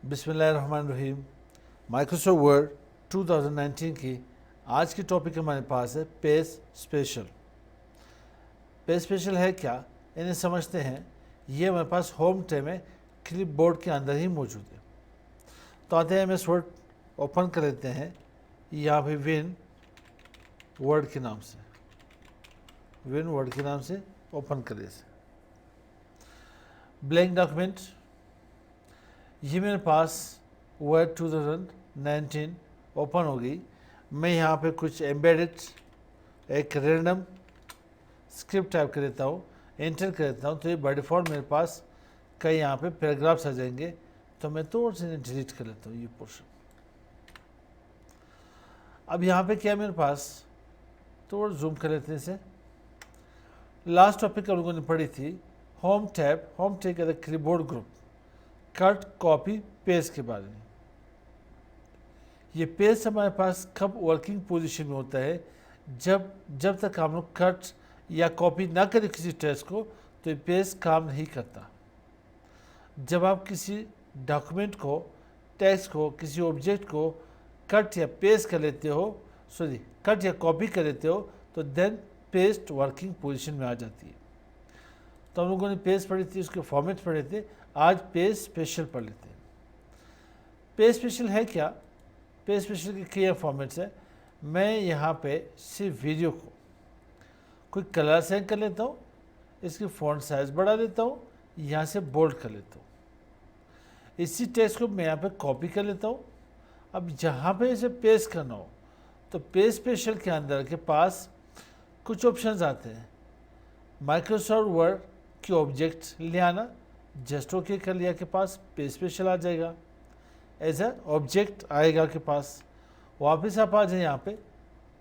बिस्मिल्लाहिर्रहमानिर्रहीम। Microsoft word 2019 की आज की टॉपिक हमारे पास है पेज स्पेशल। पेज स्पेशल है क्या, इन्हें समझते हैं। ये हमारे पास होम टैब में क्लिपबोर्ड के अंदर ही मौजूद है। तो आते हैं एमएस वर्ड, ओपन कर लेते हैं यहाँ पे विन वर्ड के नाम से, विन वर्ड के नाम से ओपन कर इसे। ब्लैंक डॉक्यूमेंट, ये मेरे पास वर्ड 2019 ओपन हो गई। मैं यहाँ पे कुछ एम्बेडेड एक रैंडम स्क्रिप्ट टाइप कर देता हूँ, एंटर कर देता हूँ, तो ये बाय डिफ़ॉल्ट मेरे पास कई यहाँ पे पैराग्राफ्स आ जाएंगे। तो मैं थोड़ा सा डिलीट कर लेता हूँ ये पोर्शन। अब यहाँ पे क्या है मेरे पास, थोड़ा जूम कर लेते हैं इसे। लास्ट टॉपिक हम लोगों ने पढ़ी थी होम टैब का clipboard group, cut copy paste के बारे में। ये पेस्ट हमारे पास कब वर्किंग पोजीशन में होता है, जब तक हम लोग कट या कॉपी ना करें किसी टेक्स्ट को, तो ये पेस्ट काम नहीं करता। जब आप किसी डॉक्यूमेंट को, टेक्स्ट को, किसी ऑब्जेक्ट को कट या पेस्ट कर लेते हो, कट या कॉपी कर लेते हो, तो देन पेस्ट वर्किंग पोजीशन में आ जाती है। तो हम लोगों ने पेस्ट पढ़ी थी, उसके फॉर्मेट पढ़े थे। आज पेज स्पेशल पढ़ लेते हैं। पेज स्पेशल है क्या, पेज स्पेशल के कई फॉर्मेट्स है। मैं यहाँ पे सिर्फ वीडियो को कोई कलर सेंड कर लेता हूँ, इसकी फ़ॉन्ट साइज़ बढ़ा देता हूँ, यहाँ से बोल्ड कर लेता हूँ। इसी टेक्स्ट को मैं यहाँ पे कॉपी कर लेता हूँ। अब जहाँ पे इसे पेस्ट करना हो, तो पेज स्पेशल के अंदर के पास कुछ ऑप्शंस आते हैं। माइक्रोसॉफ्ट वर्ड के ऑब्जेक्ट ले आना, जस्ट ओके कर लिया के पास पेज स्पेशल आ जाएगा, एज अ ऑब्जेक्ट आएगा के पास। वापस आप आ जाए यहाँ पे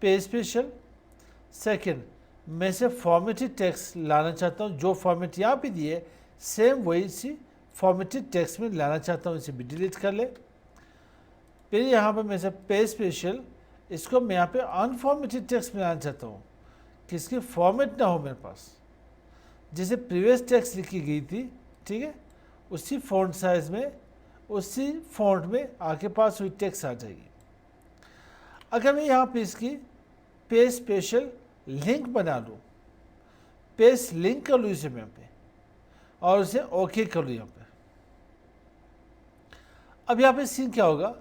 पेज स्पेशल। सेकंड, मैं से फॉर्मेटेड टेक्स्ट लाना चाहता हूँ, जो फॉर्मेट यहाँ पे दिए सेम वही इसी फॉर्मेटेड टेक्स्ट में लाना चाहता हूँ, इसे भी डिलीट कर ले। फिर यहाँ पे मैं से पेज स्पेशल, इसको मैं यहाँ पे अनफॉर्मेटेड टेक्स्ट में लाना चाहता हूँ, किसकी फॉर्मेट ना हो मेरे पास, जैसे प्रीवियस टेक्स्ट लिखी गई थी, ठीक है, उसी फॉन्ट साइज में, उसी फॉन्ट में आपके पास हुई टेक्स्ट आ जाएगी। अगर मैं यहाँ पे इसकी पेज स्पेशल लिंक बना लूँ, पेज लिंक कर लूँ इसे मैं यहाँ पे, और उसे ओके कर लूँ यहाँ पे। अब यहाँ पे सीन क्या होगा,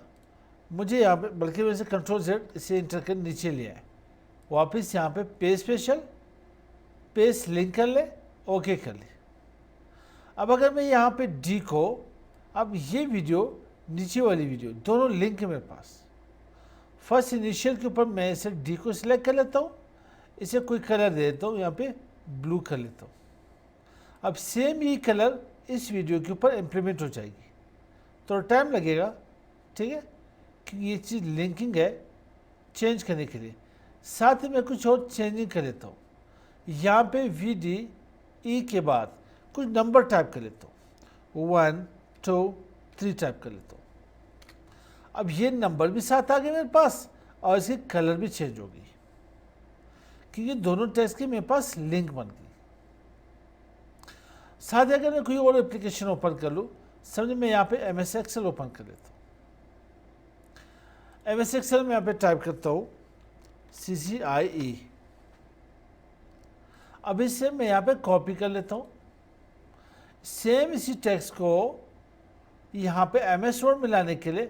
मुझे यहाँ पे बल्कि वैसे कंट्रोल जेड इसे इंटर कर नीचे ले आए, वापस यहाँ पे पेज स्पेशल, पेज लिंक कर ले, ओके कर ले। अब अगर मैं यहाँ पे डी को, अब ये वीडियो नीचे वाली वीडियो दोनों लिंक है मेरे पास। फर्स्ट इनिशियल के ऊपर मैं इसे डी को सिलेक्ट कर लेता हूँ, इसे कोई कलर दे देता हूँ, यहाँ पे ब्लू कर लेता हूँ। अब सेम ये कलर इस वीडियो के ऊपर इम्प्लीमेंट हो जाएगी, तो टाइम लगेगा, ठीक है, क्योंकि ये चीज़ लिंकिंग है चेंज करने के लिए। साथ ही मैं कुछ और चेंजिंग कर लेता हूँ। यहाँ पे VDE के बाद कुछ नंबर टाइप कर लेता हूँ, 1 2 3 टाइप कर लेता हूँ। अब ये नंबर भी साथ आ गए मेरे पास, और इसकी कलर भी चेंज हो गई, क्योंकि दोनों टेक्स्ट की मेरे पास लिंक बन गई। साथ ही अगर मैं कोई और एप्लीकेशन ओपन कर लूँ, समझे मैं यहाँ पे MS Excel ओपन कर लेता हूँ। MS Excel में यहाँ पे टाइप करता हूँ CCIE। अब इससे मैं यहाँ पे कॉपी कर लेता हूँ, सेम इसी टेक्स्ट को यहाँ पे MS वर्ड में लाने के लिए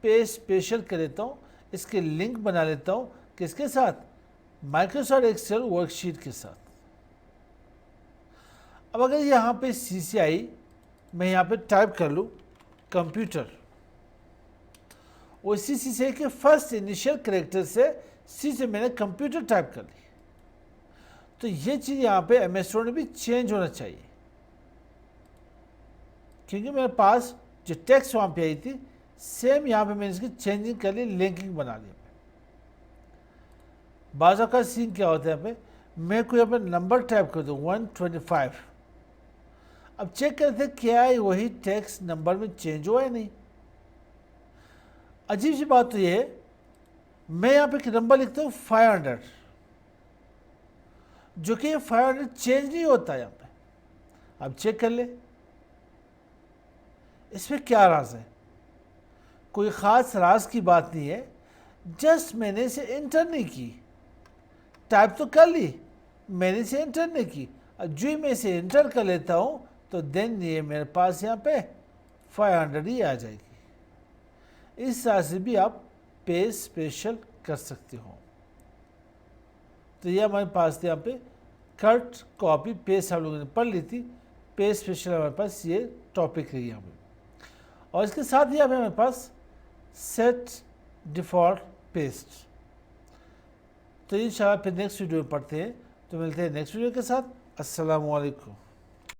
पेज स्पेशल कर लेता हूँ, इसके लिंक बना लेता हूँ, किसके साथ, माइक्रोसॉफ्ट एक्सेल वर्कशीट के साथ। अब अगर यहाँ पे CCI मैं यहाँ पे टाइप कर लूँ कंप्यूटर, उसी CCI के फर्स्ट इनिशियल कैरेक्टर से C से मैंने कंप्यूटर टाइप कर ली, तो ये चीज़ यहाँ पे MS वर्ड में भी चेंज होना चाहिए, क्योंकि मेरे पास जो टेक्स्ट वहाँ पे आई थी सेम यहाँ पे मैंने इसकी चेंजिंग कर ली, लिंकिंग बना ली। बाज़ का सीन क्या होता है, यहाँ पे मैं कोई यहाँ पे नंबर टाइप कर दूँ 125। अब चेक करते हैं क्या है वही टेक्स्ट नंबर में चेंज हुआ है नहीं। अजीब सी बात तो ये है, मैं यहाँ पे एक नंबर लिखता हूँ 500, जो कि 500 चेंज नहीं होता यहाँ पे। अब चेक कर ले इसमें क्या राज है। कोई ख़ास राज की बात नहीं है, जस्ट मैंने इसे एंटर नहीं की, टाइप तो कर ली, मैंने इसे एंटर नहीं की। जो ही मैं इसे एंटर कर लेता हूँ तो देन ये मेरे पास यहाँ पे 500 ही आ जाएगी। इस तरह से भी आप पेज स्पेशल कर सकते हो। तो ये हमारे पास यहाँ पे कट कॉपी पेस्ट हम लोगों ने पढ़ ली थी। पेज स्पेशल हमारे पास ये टॉपिक है यहाँ पे, और इसके साथ ही यहाँ पे हमारे पास सेट डिफ़ॉल्ट पेस्ट। तो इंशाल्लाह फिर नेक्स्ट वीडियो में पढ़ते हैं। तो मिलते हैं नेक्स्ट वीडियो के साथ। अस्सलामु अलैकुम।